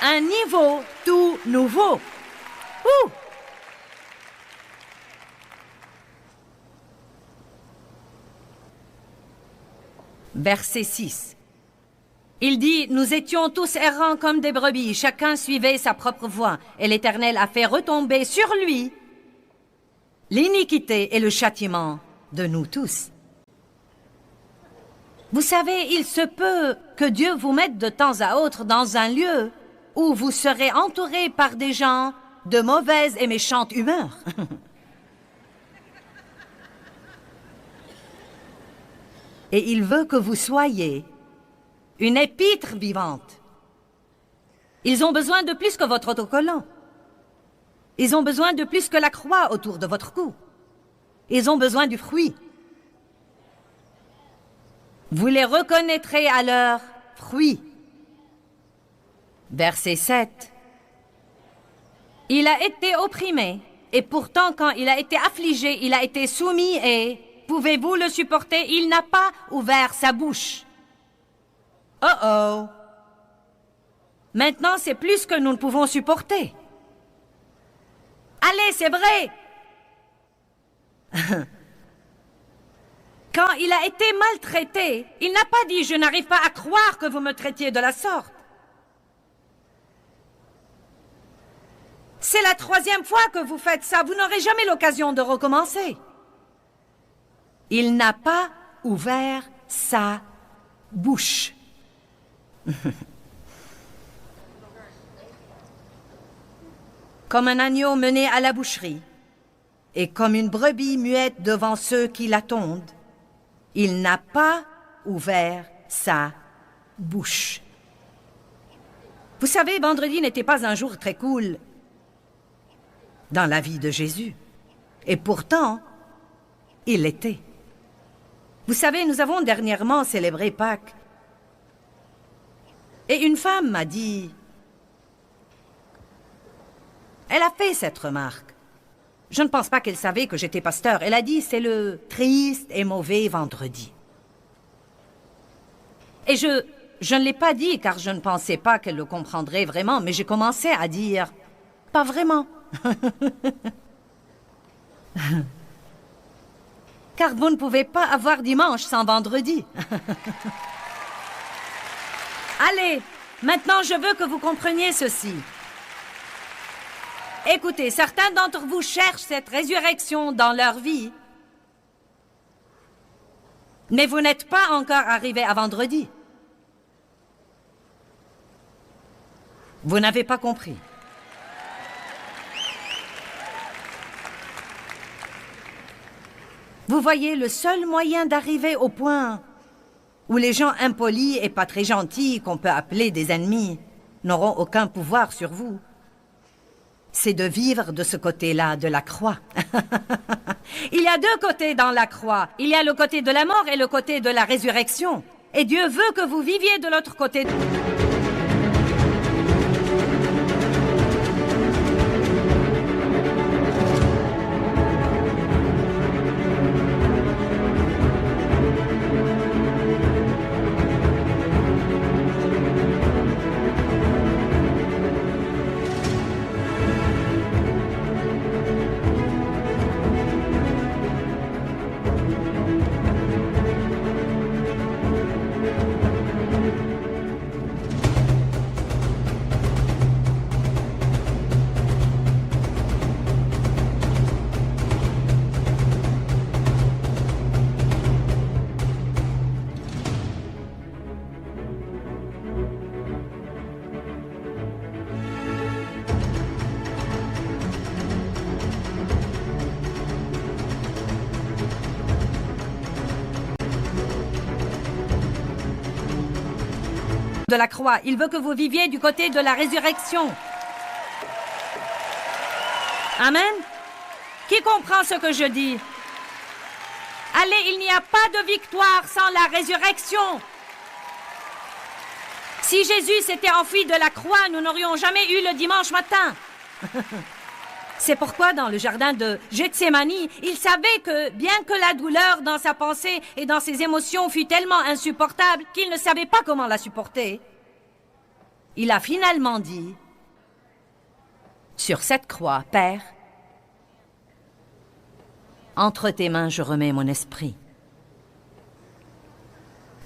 Un niveau tout nouveau. Ouh! Verset 6. Il dit, « Nous étions tous errants comme des brebis, chacun suivait sa propre voie, et l'Éternel a fait retomber sur lui l'iniquité et le châtiment de nous tous. » Vous savez, il se peut que Dieu vous mette de temps à autre dans un lieu où vous serez entouré par des gens de mauvaise et méchante humeur. Et il veut que vous soyez une épître vivante. Ils ont besoin de plus que votre autocollant. Ils ont besoin de plus que la croix autour de votre cou. Ils ont besoin du fruit. Vous les reconnaîtrez à leurs fruits. Verset 7. Il a été opprimé, et pourtant quand il a été affligé, il a été soumis et, pouvez-vous le supporter? Il n'a pas ouvert sa bouche. Oh oh! Maintenant, c'est plus que nous ne pouvons supporter. Allez, c'est vrai! Quand il a été maltraité, il n'a pas dit « Je n'arrive pas à croire que vous me traitiez de la sorte ». C'est la 3e fois que vous faites ça. Vous n'aurez jamais l'occasion de recommencer. Il n'a pas ouvert sa bouche. Comme un agneau mené à la boucherie, et comme une brebis muette devant ceux qui la tondent, il n'a pas ouvert sa bouche. Vous savez, vendredi n'était pas un jour très cool dans la vie de Jésus. Et pourtant, il l'était. Vous savez, nous avons dernièrement célébré Pâques. Et une femme m'a dit... Elle a fait cette remarque. Je ne pense pas qu'elle savait que j'étais pasteur. Elle a dit, c'est le triste et mauvais vendredi. Et je ne l'ai pas dit car je ne pensais pas qu'elle le comprendrait vraiment, mais j'ai commencé à dire, pas vraiment. Car vous ne pouvez pas avoir dimanche sans vendredi. Allez, maintenant je veux que vous compreniez ceci. Écoutez, certains d'entre vous cherchent cette résurrection dans leur vie, mais vous n'êtes pas encore arrivé à vendredi. Vous n'avez pas compris. Vous voyez, le seul moyen d'arriver au point où les gens impolis et pas très gentils, qu'on peut appeler des ennemis, n'auront aucun pouvoir sur vous, c'est de vivre de ce côté-là de la croix. Il y a deux côtés dans la croix. Il y a le côté de la mort et le côté de la résurrection. Et Dieu veut que vous viviez de l'autre côté. De la croix. Il veut que vous viviez du côté de la résurrection. Amen. Qui comprend ce que je dis? Allez, il n'y a pas de victoire sans la résurrection. Si Jésus s'était enfui de la croix, nous n'aurions jamais eu le dimanche matin. C'est pourquoi, dans le jardin de Gethsémani, il savait que, bien que la douleur dans sa pensée et dans ses émotions fût tellement insupportable qu'il ne savait pas comment la supporter, il a finalement dit, sur cette croix, Père, entre tes mains je remets mon esprit.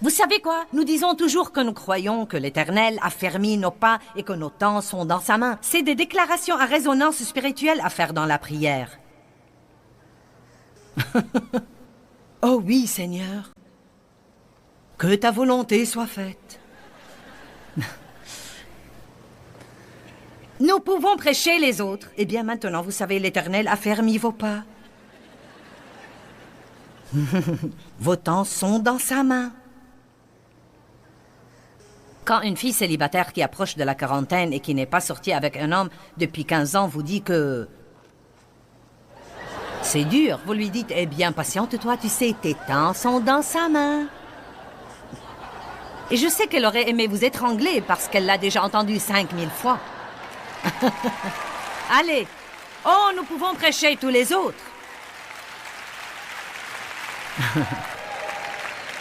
Vous savez quoi? Nous disons toujours que nous croyons que l'Éternel affermit nos pas et que nos temps sont dans sa main. C'est des déclarations à résonance spirituelle à faire dans la prière. Oh oui, Seigneur. Que ta volonté soit faite. Nous pouvons prêcher les autres. Eh bien, maintenant, vous savez, l'Éternel affermit vos pas. Vos temps sont dans sa main. Quand une fille célibataire qui approche de la quarantaine et qui n'est pas sortie avec un homme depuis 15 ans vous dit que c'est dur, vous lui dites, eh bien, patiente-toi, tu sais, tes temps sont dans sa main. Et je sais qu'elle aurait aimé vous étrangler parce qu'elle l'a déjà entendu 5000 fois. Allez, oh, nous pouvons prêcher tous les autres.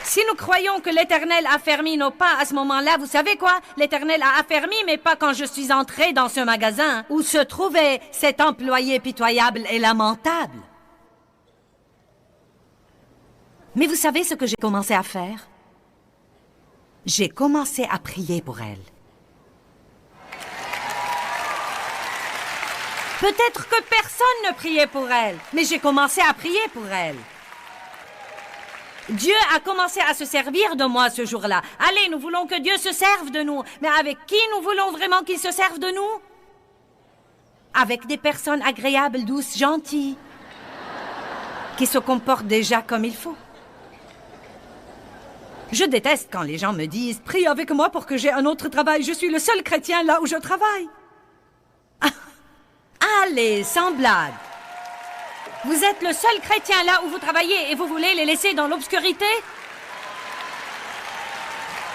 Si nous croyons que l'Éternel affermit nos pas à ce moment-là, vous savez quoi? L'Éternel a affermi mes pas quand je suis entrée dans ce magasin où se trouvait cet employé pitoyable et lamentable. Mais vous savez ce que j'ai commencé à faire? J'ai commencé à prier pour elle. Peut-être que personne ne priait pour elle, mais j'ai commencé à prier pour elle. Dieu a commencé à se servir de moi ce jour-là. Allez, nous voulons que Dieu se serve de nous. Mais avec qui nous voulons vraiment qu'il se serve de nous? Avec des personnes agréables, douces, gentilles, qui se comportent déjà comme il faut. Je déteste quand les gens me disent « Prie avec moi pour que j'ai un autre travail. Je suis le seul chrétien là où je travaille. » Allez, sans blague. Vous êtes le seul chrétien là où vous travaillez et vous voulez les laisser dans l'obscurité?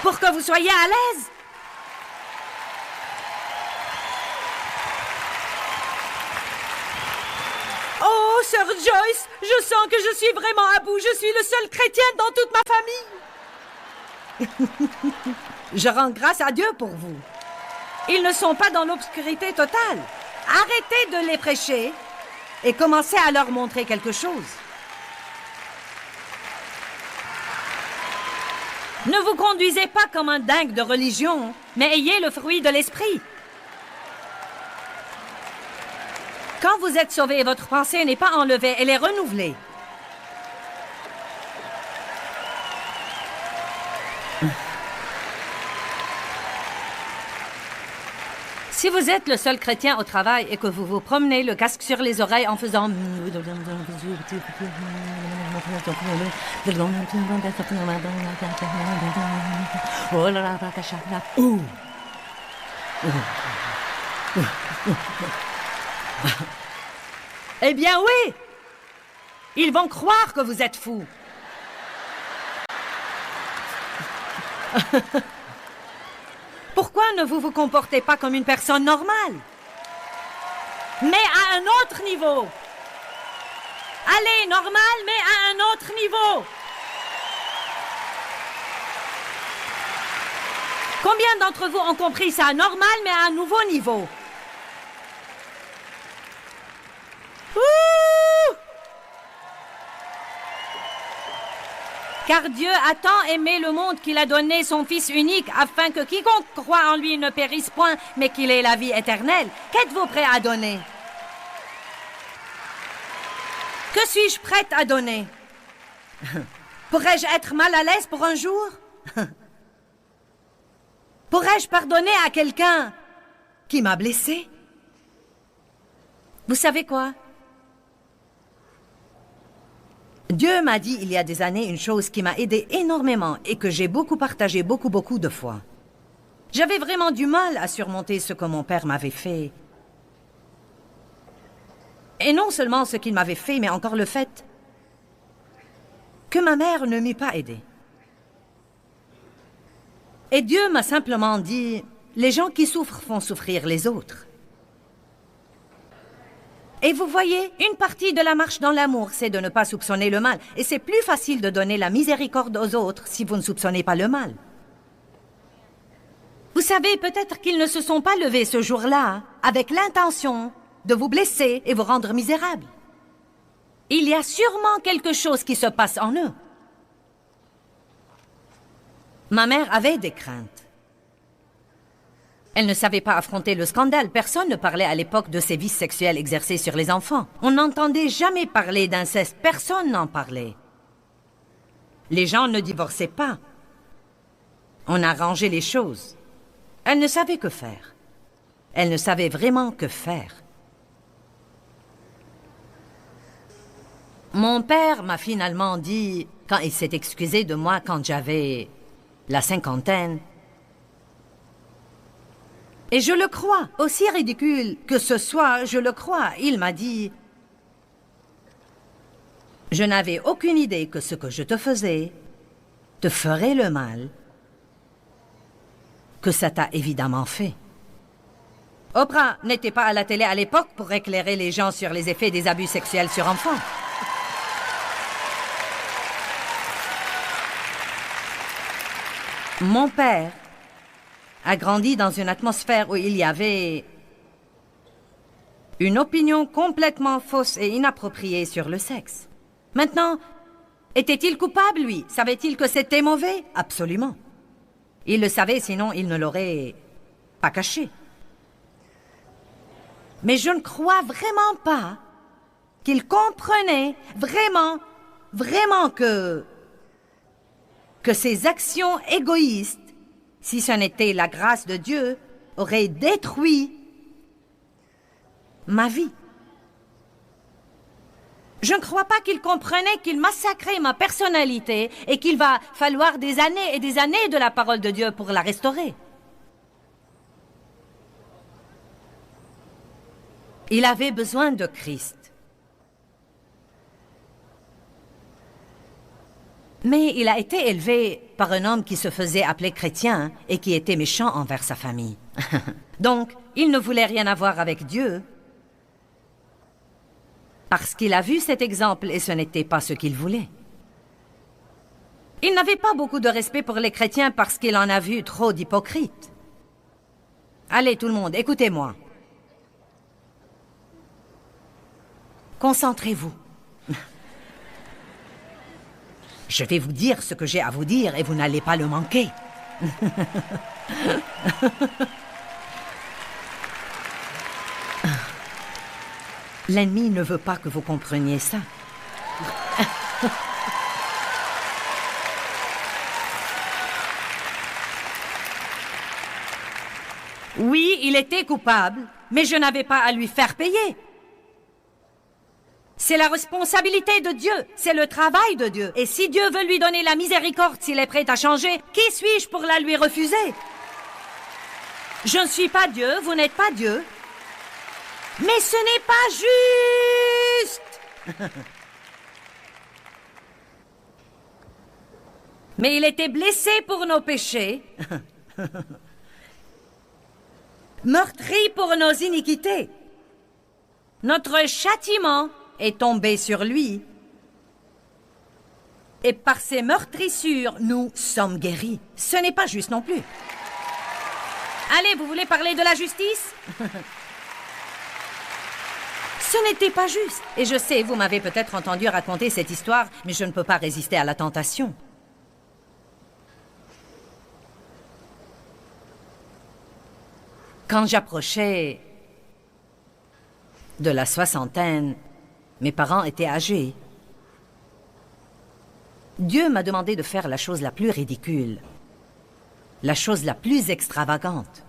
Pour que vous soyez à l'aise? Oh, Sœur Joyce, je sens que je suis vraiment à bout. Je suis le seul chrétien dans toute ma famille. Je rends grâce à Dieu pour vous. Ils ne sont pas dans l'obscurité totale. Arrêtez de les prêcher et commencez à leur montrer quelque chose. Ne vous conduisez pas comme un dingue de religion, mais ayez le fruit de l'esprit. Quand vous êtes sauvé, votre pensée n'est pas enlevée, elle est renouvelée. Si vous êtes le seul chrétien au travail et que vous vous promenez le casque sur les oreilles en faisant... Eh bien oui! Ils vont croire que vous êtes fou. Pourquoi ne vous comportez pas comme une personne normale? Mais à un autre niveau. Allez, normal, mais à un autre niveau. Combien d'entre vous ont compris ça? Normal, mais à un nouveau niveau. Ouh! Car Dieu a tant aimé le monde qu'il a donné son Fils unique afin que quiconque croit en lui ne périsse point, mais qu'il ait la vie éternelle. Qu'êtes-vous prêt à donner? Que suis-je prête à donner? Pourrais-je être mal à l'aise pour un jour? Pourrais-je pardonner à quelqu'un qui m'a blessé? Vous savez quoi? Dieu m'a dit il y a des années une chose qui m'a aidé énormément et que j'ai beaucoup partagé beaucoup de fois. J'avais vraiment du mal à surmonter ce que mon père m'avait fait. Et non seulement ce qu'il m'avait fait, mais encore le fait que ma mère ne m'eût pas aidé. Et Dieu m'a simplement dit, les gens qui souffrent font souffrir les autres. Et vous voyez, une partie de la marche dans l'amour, c'est de ne pas soupçonner le mal. Et c'est plus facile de donner la miséricorde aux autres si vous ne soupçonnez pas le mal. Vous savez, peut-être qu'ils ne se sont pas levés ce jour-là avec l'intention de vous blesser et vous rendre misérable. Il y a sûrement quelque chose qui se passe en eux. Ma mère avait des craintes. Elle ne savait pas affronter le scandale. Personne ne parlait à l'époque de ces vices sexuels exercés sur les enfants. On n'entendait jamais parler d'inceste. Personne n'en parlait. Les gens ne divorçaient pas. On arrangeait les choses. Elle ne savait que faire. Elle ne savait vraiment que faire. Mon père m'a finalement dit, quand il s'est excusé de moi quand j'avais la cinquantaine, et je le crois, aussi ridicule que ce soit, je le crois. Il m'a dit, je n'avais aucune idée que ce que je te faisais te ferait le mal que ça t'a évidemment fait. Oprah n'était pas à la télé à l'époque pour éclairer les gens sur les effets des abus sexuels sur enfants. Mon père a grandi dans une atmosphère où il y avait une opinion complètement fausse et inappropriée sur le sexe. Maintenant, était-il coupable, lui? Savait-il que c'était mauvais? Absolument. Il le savait, sinon il ne l'aurait pas caché. Mais je ne crois vraiment pas qu'il comprenait vraiment que ses actions égoïstes, si ce n'était la grâce de Dieu, auraient détruit ma vie. Je ne crois pas qu'il comprenait qu'il massacrait ma personnalité et qu'il va falloir des années et des années de la parole de Dieu pour la restaurer. Il avait besoin de Christ. Mais il a été élevé par un homme qui se faisait appeler chrétien et qui était méchant envers sa famille. Donc, il ne voulait rien avoir avec Dieu parce qu'il a vu cet exemple et ce n'était pas ce qu'il voulait. Il n'avait pas beaucoup de respect pour les chrétiens parce qu'il en a vu trop d'hypocrites. Allez, tout le monde, écoutez-moi. Concentrez-vous. Je vais vous dire ce que j'ai à vous dire et vous n'allez pas le manquer. L'ennemi ne veut pas que vous compreniez ça. Oui, il était coupable, mais je n'avais pas à lui faire payer. C'est la responsabilité de Dieu, c'est le travail de Dieu. Et si Dieu veut lui donner la miséricorde s'il est prêt à changer, qui suis-je pour la lui refuser? Je ne suis pas Dieu, vous n'êtes pas Dieu. Mais ce n'est pas juste. Mais il était blessé pour nos péchés, meurtri pour nos iniquités. Notre châtiment est tombé sur lui. Et par ses meurtrissures, nous sommes guéris. Ce n'est pas juste non plus. Allez, vous voulez parler de la justice? Ce n'était pas juste. Et je sais, vous m'avez peut-être entendu raconter cette histoire, mais je ne peux pas résister à la tentation. Quand j'approchais de la soixantaine, mes parents étaient âgés. Dieu m'a demandé de faire la chose la plus ridicule, la chose la plus extravagante.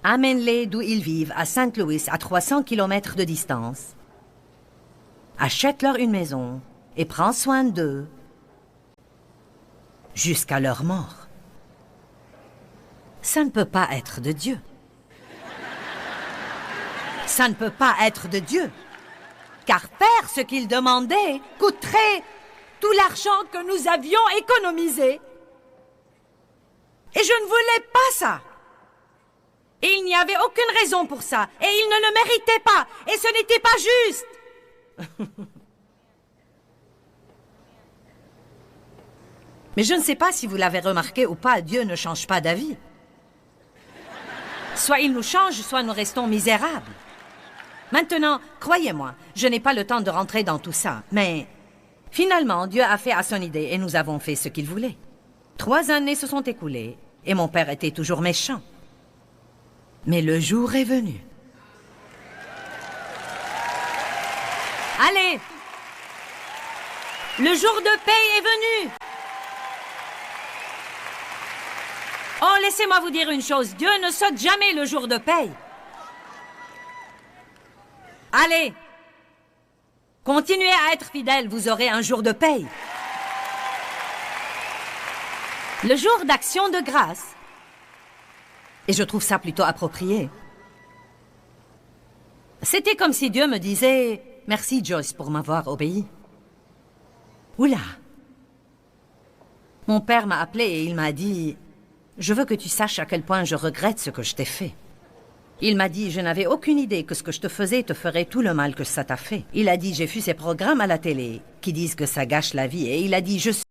Amène-les d'où ils vivent, à Saint-Louis, à 300 kilomètres de distance. Achète-leur une maison et prends soin d'eux jusqu'à leur mort. Ça ne peut pas être de Dieu. Ça ne peut pas être de Dieu. Car faire ce qu'il demandait coûterait tout l'argent que nous avions économisé. Et je ne voulais pas ça. Et il n'y avait aucune raison pour ça. Et il ne le méritait pas. Et ce n'était pas juste. Mais je ne sais pas si vous l'avez remarqué ou pas, Dieu ne change pas d'avis. Soit il nous change, soit nous restons misérables. Maintenant, croyez-moi, je n'ai pas le temps de rentrer dans tout ça, mais finalement, Dieu a fait à son idée et nous avons fait ce qu'il voulait. 3 années se sont écoulées et mon père était toujours méchant. Mais le jour est venu. Allez! Le jour de paye est venu! Oh, laissez-moi vous dire une chose, Dieu ne saute jamais le jour de paye. Allez, continuez à être fidèles, vous aurez un jour de paye. Le jour d'action de grâce. Et je trouve ça plutôt approprié. C'était comme si Dieu me disait « Merci Joyce pour m'avoir obéi ». Oula! Mon père m'a appelé et il m'a dit « Je veux que tu saches à quel point je regrette ce que je t'ai fait. » Il m'a dit « Je n'avais aucune idée que ce que je te faisais te ferait tout le mal que ça t'a fait. » Il a dit « J'ai vu ces programmes à la télé qui disent que ça gâche la vie. » Et il a dit « Je suis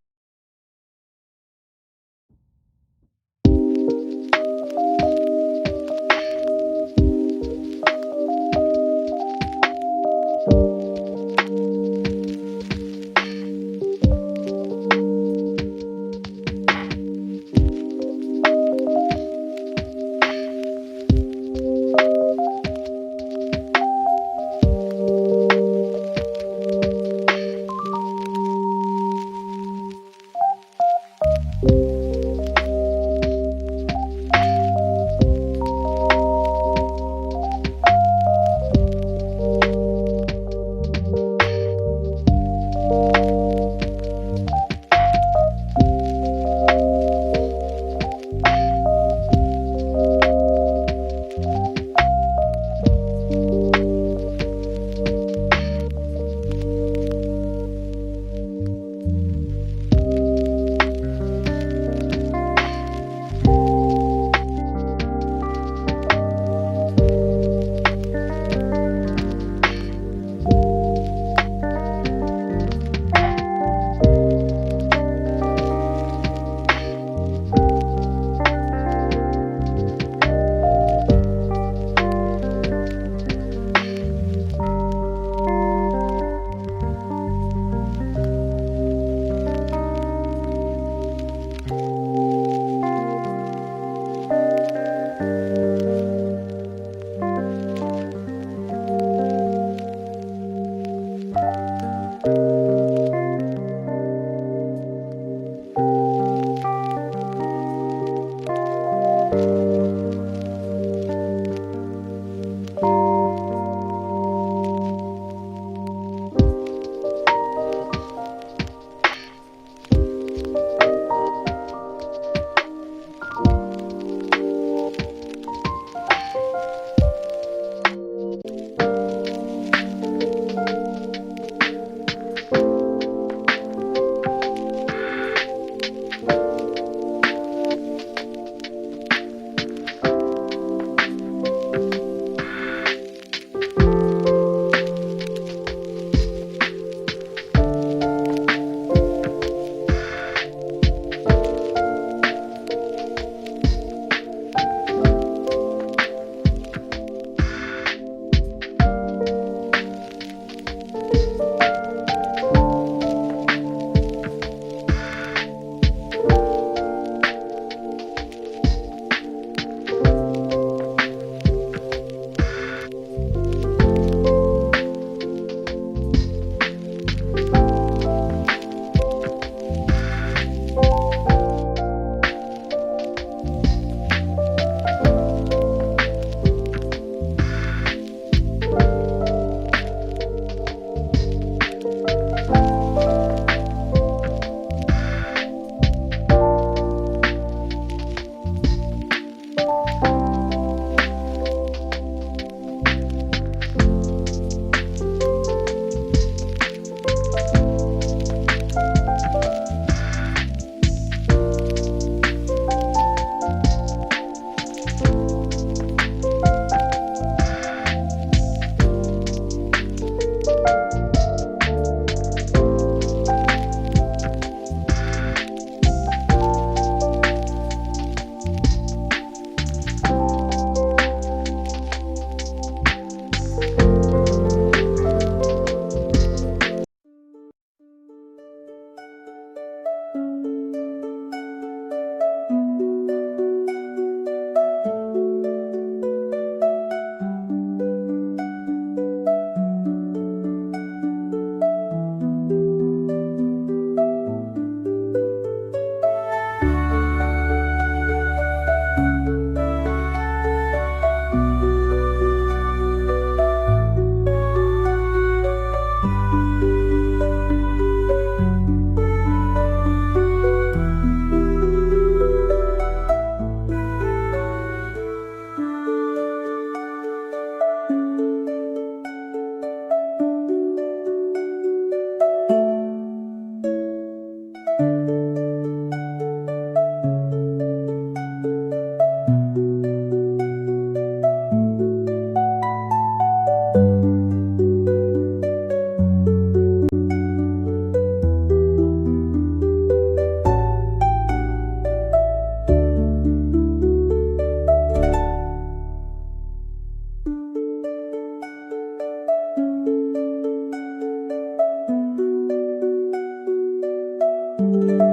Thank you.